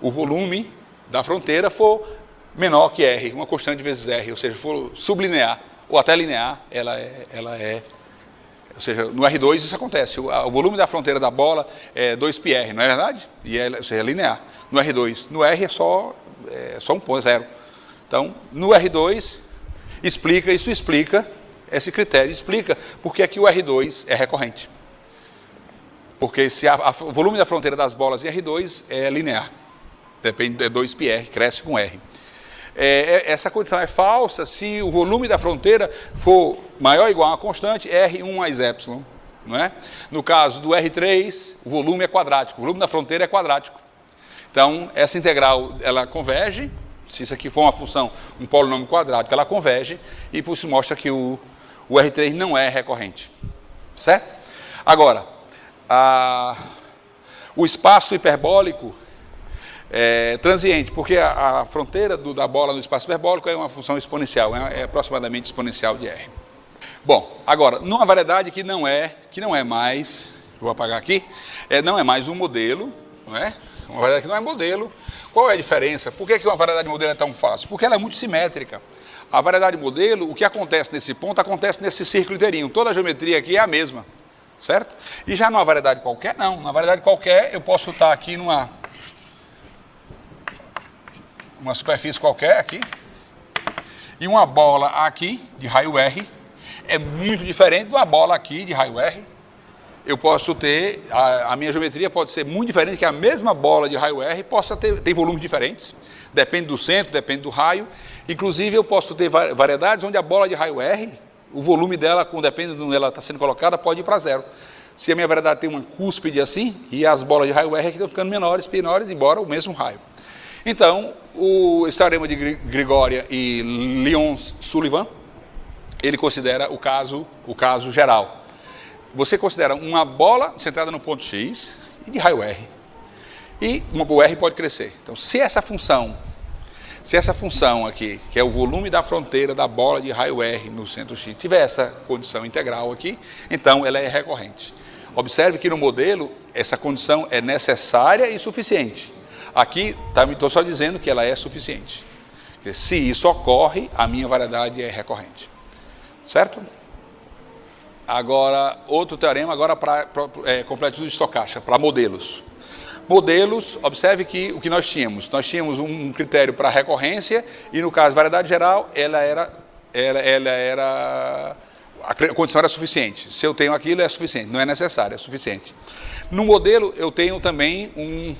o volume da fronteira for menor que R, uma constante vezes R, ou seja, for sublinear ou até linear, ela é Ou seja, no R2 isso acontece, o volume da fronteira da bola é 2πr, não é verdade? E ou seja, é linear. No R2, no R é só 1.0. Então, no R2, isso explica, esse critério explica porque é que o R2 é recorrente. Porque se o volume da fronteira das bolas em R2 é linear, depende de 2πr, cresce com R. Essa condição é falsa se o volume da fronteira for maior ou igual a uma constante R1 mais epsilon. Não é? No caso do R3, o volume é quadrático, o volume da fronteira é quadrático. Então, essa integral, ela converge, se isso aqui for uma função, um polinômio quadrático, ela converge, e por isso mostra que o R3 não é recorrente. Certo? Agora, o espaço hiperbólico transiente, porque a fronteira da bola no espaço hiperbólico é uma função exponencial, é aproximadamente exponencial de R. Bom, agora, numa variedade que não é mais, vou apagar aqui, não é mais um modelo, não é? Uma variedade que não é modelo. Qual é a diferença? Por que uma variedade modelo é tão fácil? Porque ela é muito simétrica. A variedade modelo, o que acontece nesse ponto, acontece nesse círculo inteirinho. Toda a geometria aqui é a mesma, certo? E já numa variedade qualquer, não. Numa variedade qualquer, eu posso estar aqui numa superfície qualquer aqui, e uma bola aqui, de raio R, é muito diferente de uma bola aqui, de raio R. Eu posso ter, a minha geometria pode ser muito diferente, que a mesma bola de raio R tem volumes diferentes, depende do centro, depende do raio. Inclusive, eu posso ter variedades onde a bola de raio R, o volume dela, dependendo de onde ela está sendo colocada, pode ir para zero. Se a minha variedade tem uma cúspide assim, e as bolas de raio R aqui estão ficando menores, embora o mesmo raio. Então, esse teorema de Grigória e Lyons-Sullivan, ele considera o caso geral. Você considera uma bola centrada no ponto X e de raio R. E o R pode crescer. Então, se essa função aqui, que é o volume da fronteira da bola de raio R no centro X, tiver essa condição integral aqui, então ela é recorrente. Observe que no modelo, essa condição é necessária e suficiente. Aqui, estou só dizendo que ela é suficiente. Porque se isso ocorre, a minha variedade é recorrente. Certo? Agora, outro teorema, agora para completude estocástica, para modelos. Modelos, observe que o que nós tínhamos um critério para recorrência, e no caso, variedade geral, a condição era suficiente. Se eu tenho aquilo, é suficiente. Não é necessário, é suficiente. No modelo, eu tenho também um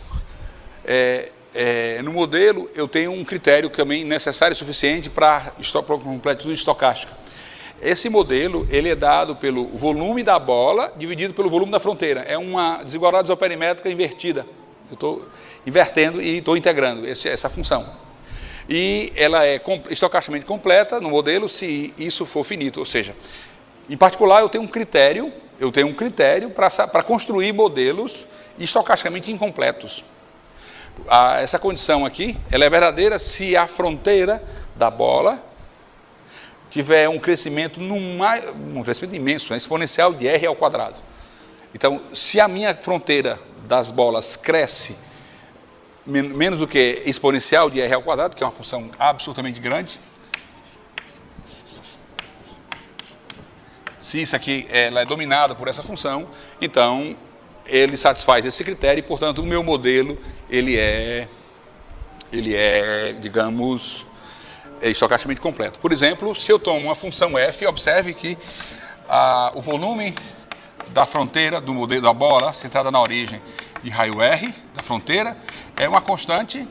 critério também necessário e suficiente para completude estocástica. Esse modelo, ele é dado pelo volume da bola dividido pelo volume da fronteira. É uma desigualdade isoperimétrica invertida. Eu estou invertendo e estou integrando essa função. E ela é estocasticamente completa no modelo se isso for finito. Ou seja, em particular, eu tenho um critério para construir modelos estocasticamente incompletos. Essa condição aqui, ela é verdadeira se a fronteira da bola tiver um crescimento imenso, exponencial de R ao quadrado. Então, se a minha fronteira das bolas cresce menos do que exponencial de R ao quadrado, que é uma função absolutamente grande, se isso aqui ela é dominada por essa função, então ele satisfaz esse critério e, portanto, o meu modelo ele é digamos, estocasticamente completo. Por exemplo, se eu tomo uma função f, observe que o volume da fronteira do modelo da bola centrada na origem de raio R da fronteira é uma constante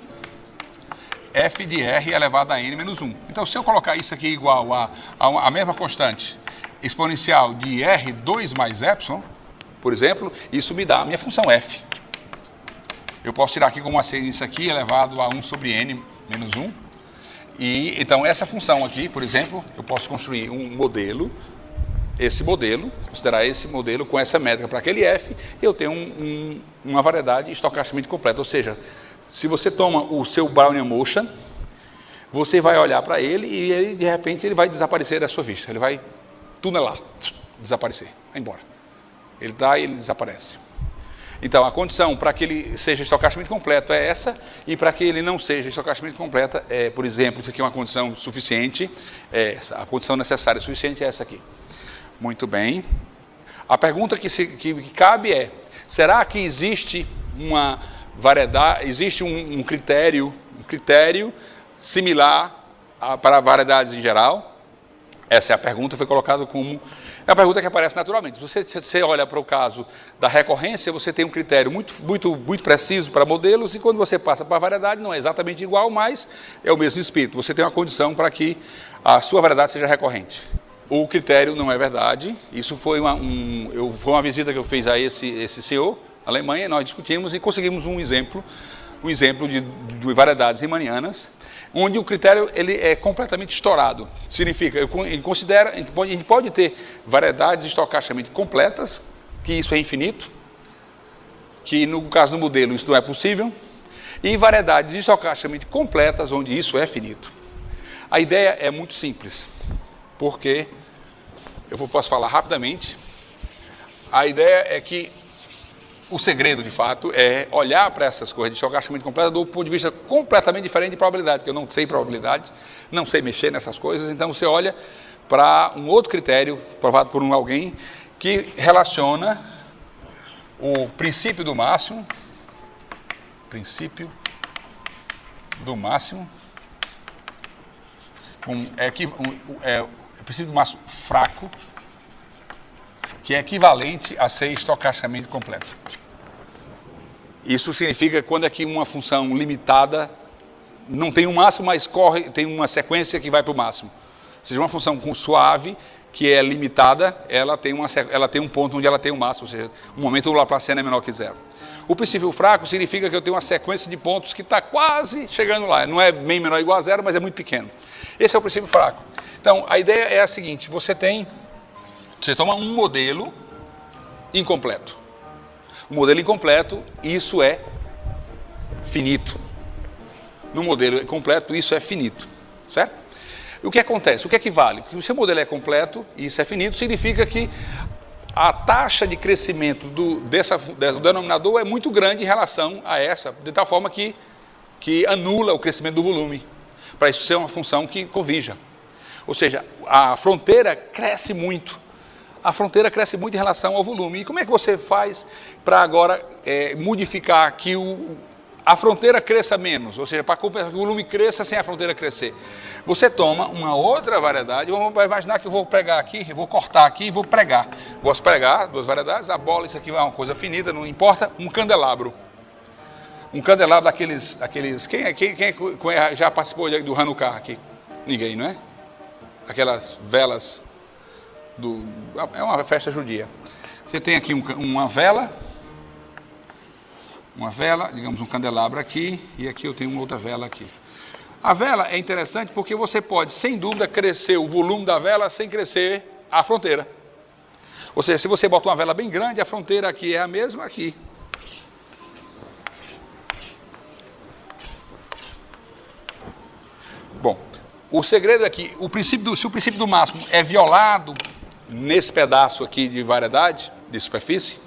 f de r elevado a n menos 1. Então, se eu colocar isso aqui igual a mesma constante exponencial de r2 mais epsilon, por exemplo, isso me dá a minha função f. Eu posso tirar aqui como isso aqui elevado a 1 sobre n menos 1. E, então, essa função aqui, por exemplo, eu posso construir um modelo, considerar esse modelo com essa métrica para aquele f, e eu tenho uma variedade estocasticamente completa. Ou seja, se você toma o seu Brownian motion, você vai olhar para ele e ele, de repente ele vai desaparecer da sua vista. Ele vai tunelar, desaparecer, vai embora. Ele dá e ele desaparece. Então, a condição para que ele seja estocasticamente completo é essa, e para que ele não seja estocasticamente completa, por exemplo, isso aqui é uma condição suficiente, a condição necessária suficiente é essa aqui. Muito bem. A pergunta que cabe é, será que existe uma variedade, existe um critério similar para variedades em geral? Essa é a pergunta, foi colocada como... É a pergunta que aparece naturalmente. Se você olha para o caso da recorrência, você tem um critério muito preciso para modelos, e quando você passa para a variedade, não é exatamente igual, mas é o mesmo espírito. Você tem uma condição para que a sua variedade seja recorrente. O critério não é verdade. Isso foi uma visita que eu fiz a esse senhor, na Alemanha, nós discutimos e conseguimos um exemplo de variedades riemannianas, onde o critério ele é completamente estourado. Significa, a gente pode ter variedades estocasticamente completas, que isso é infinito, que no caso do modelo isso não é possível, e variedades estocasticamente completas, onde isso é finito. A ideia é muito simples, porque, posso falar rapidamente, a ideia é que o segredo, de fato, é olhar para essas coisas de estocasticamente completa do ponto de vista completamente diferente de probabilidade, porque eu não sei probabilidade, não sei mexer nessas coisas, então você olha para um outro critério, provado por alguém, que relaciona o princípio do máximo, o princípio do máximo fraco, que é equivalente a ser estocasticamente completo. Isso significa quando é que uma função limitada não tem um máximo, mas tem uma sequência que vai para o máximo. Ou seja, uma função suave, que é limitada, ela tem um ponto onde ela tem o máximo, ou seja, o momento do Laplaciano é menor que zero. O princípio fraco significa que eu tenho uma sequência de pontos que está quase chegando lá. Não é bem menor ou igual a zero, mas é muito pequeno. Esse é o princípio fraco. Então, a ideia é a seguinte, você toma um modelo incompleto. Um modelo incompleto, isso é finito. No modelo completo, isso é finito. Certo? E o que acontece? O que é que vale? Se o seu modelo é completo e isso é finito, significa que a taxa de crescimento do denominador é muito grande em relação a essa, de tal forma que anula o crescimento do volume, para isso ser uma função que convija. Ou seja, a fronteira cresce muito. A fronteira cresce muito em relação ao volume. E como é que você faz para agora modificar que a fronteira cresça menos? Ou seja, para que o volume cresça sem a fronteira crescer. Você toma uma outra variedade, vamos imaginar que eu vou pregar aqui, eu vou cortar aqui e vou pregar. Gosto de pregar, duas variedades, a bola, isso aqui é uma coisa finita, não importa, um candelabro. Um candelabro daqueles quem já participou do Hanukkah aqui? Ninguém, não é? Aquelas velas é uma festa judia. Você tem aqui uma vela, digamos um candelabro aqui, e aqui eu tenho uma outra vela aqui. A vela é interessante porque você pode, sem dúvida, crescer o volume da vela sem crescer a fronteira. Ou seja, se você bota uma vela bem grande, a fronteira aqui é a mesma aqui. Bom, o segredo é que se o princípio do máximo é violado nesse pedaço aqui de variedade, de superfície,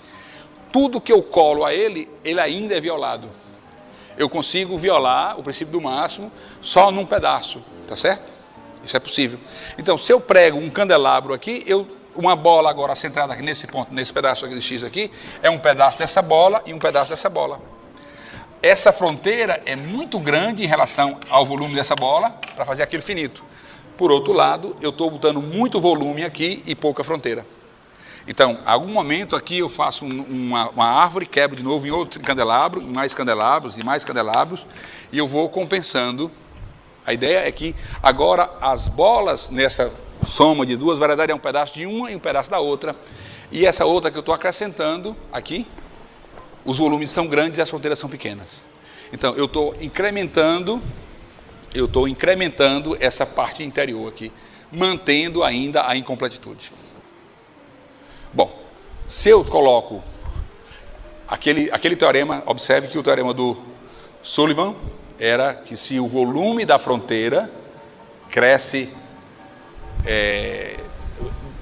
tudo que eu colo a ele ainda é violado. Eu consigo violar o princípio do máximo só num pedaço, tá certo? Isso é possível. Então, se eu prego um candelabro aqui, uma bola agora centrada aqui nesse ponto, nesse pedaço aqui de X aqui, é um pedaço dessa bola e um pedaço dessa bola. Essa fronteira é muito grande em relação ao volume dessa bola para fazer aquilo finito. Por outro lado, eu estou botando muito volume aqui e pouca fronteira. Então, em algum momento aqui eu faço uma árvore, quebro de novo em outro candelabro, em mais candelabros e mais candelabros, e eu vou compensando. A ideia é que agora as bolas nessa soma de duas variedades é um pedaço de uma e um pedaço da outra, e essa outra que eu estou acrescentando aqui, os volumes são grandes e as fronteiras são pequenas. Então, eu estou incrementando essa parte interior aqui, mantendo ainda a incompletitude. Bom, se eu coloco aquele teorema, observe que o teorema do Sullivan era que se o volume da fronteira cresce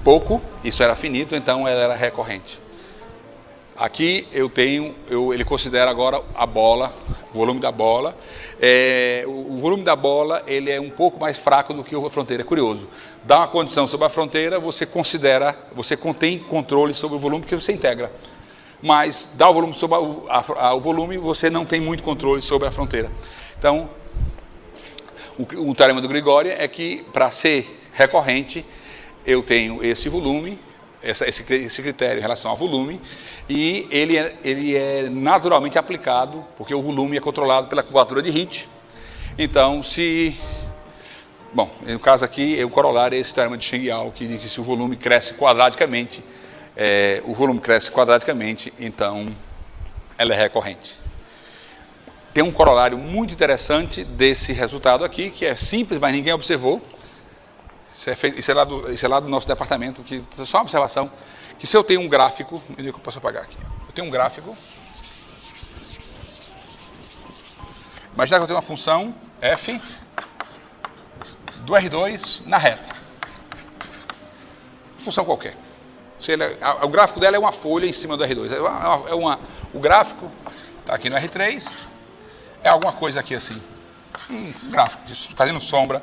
pouco, isso era finito, então ela era recorrente. Aqui ele considera agora a bola, o volume da bola. O volume da bola ele é um pouco mais fraco do que a fronteira. É curioso. Dá uma condição sobre a fronteira, você contém controle sobre o volume que você integra. Mas dá o volume sobre o volume, você não tem muito controle sobre a fronteira. Então, o teorema do Grigori é que para ser recorrente, eu tenho esse volume, esse critério em relação ao volume, e ele é naturalmente aplicado, porque o volume é controlado pela curvatura de Hit. Então, bom, no caso aqui, o corolário é esse teorema de Cheng-Yao, que diz que se o volume cresce quadraticamente, então ela é recorrente. Tem um corolário muito interessante desse resultado aqui, que é simples, mas ninguém observou. Isso é lá do nosso departamento, que é só uma observação, que se eu tenho um gráfico, eu posso apagar aqui, eu tenho um gráfico, imagina que eu tenho uma função f do R2 na reta, função qualquer. O gráfico dela é uma folha em cima do R2, o gráfico está aqui no R3, é alguma coisa aqui assim, um gráfico fazendo sombra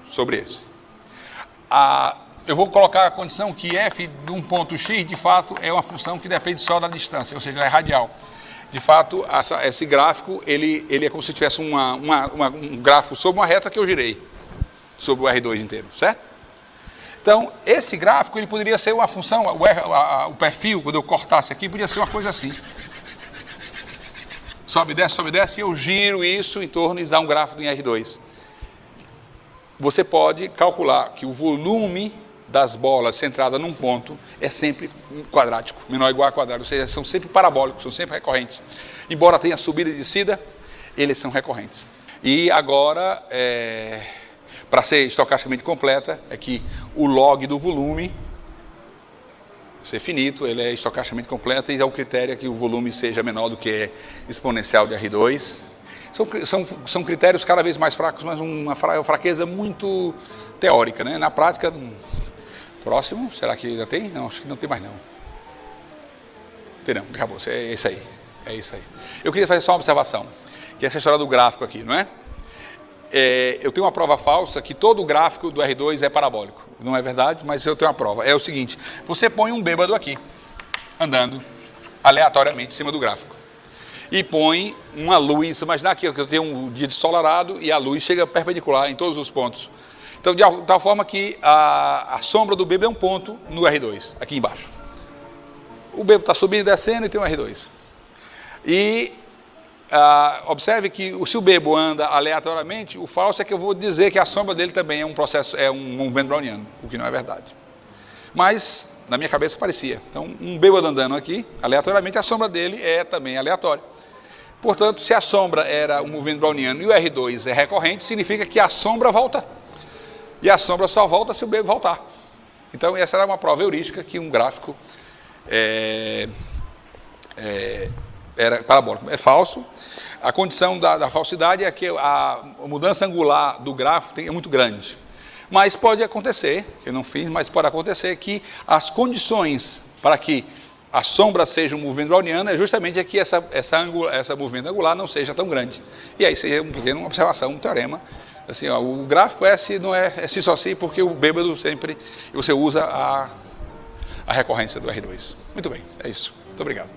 sobre esse. Eu vou colocar a condição que f de um ponto x, de fato, é uma função que depende só da distância, ou seja, ela é radial. De fato, esse gráfico, ele é como se tivesse um gráfico sobre uma reta que eu girei, sobre o R2 inteiro, certo? Então, esse gráfico, ele poderia ser uma função, o perfil, quando eu cortasse aqui, podia ser uma coisa assim. Sobe, desce, e eu giro isso em torno e dá um gráfico em R2. Você pode calcular que o volume das bolas centrada num ponto é sempre quadrático, menor ou igual a quadrado, ou seja, são sempre parabólicos, são sempre recorrentes. Embora tenha subida e descida, eles são recorrentes. E agora, para ser estocasticamente completa, é que o log do volume ser finito, ele é estocasticamente completo e é o critério que o volume seja menor do que exponencial de R2. São critérios cada vez mais fracos, mas uma fraqueza muito teórica, né? Na prática, próximo, será que ainda tem? Não, acho que não tem mais não. Tem não, acabou, é isso aí. Eu queria fazer só uma observação, que é essa história do gráfico aqui, não é? Eu tenho uma prova falsa que todo o gráfico do R2 é parabólico. Não é verdade, mas eu tenho uma prova. É o seguinte, você põe um bêbado aqui, andando aleatoriamente em cima do gráfico. E põe uma luz, imaginar aqui que eu tenho um dia de ensolarado e a luz chega perpendicular em todos os pontos. Então, de tal forma que a sombra do bêbado é um ponto no R2, aqui embaixo. O bêbado está subindo e descendo e tem um R2. E observe que se o bêbado anda aleatoriamente, o falso é que eu vou dizer que a sombra dele também é um processo, é um movimento browniano, o que não é verdade. Mas, na minha cabeça, parecia. Então, um bêbado andando aqui, aleatoriamente, a sombra dele é também aleatória. Portanto, se a sombra era um movimento browniano e o R2 é recorrente, significa que a sombra volta. E a sombra só volta se o bêbado voltar. Então, essa era uma prova heurística que um gráfico era parabólico. É falso. A condição da falsidade é que a mudança angular do gráfico é muito grande. Mas pode acontecer, eu não fiz, mas pode acontecer que as condições para que a sombra seja um movimento browniano é justamente que essa movimento angular não seja tão grande. E aí seria uma observação, um teorema. Assim, o gráfico S não é si só si, porque o bêbado sempre você usa a recorrência do R2. Muito bem, é isso. Muito obrigado.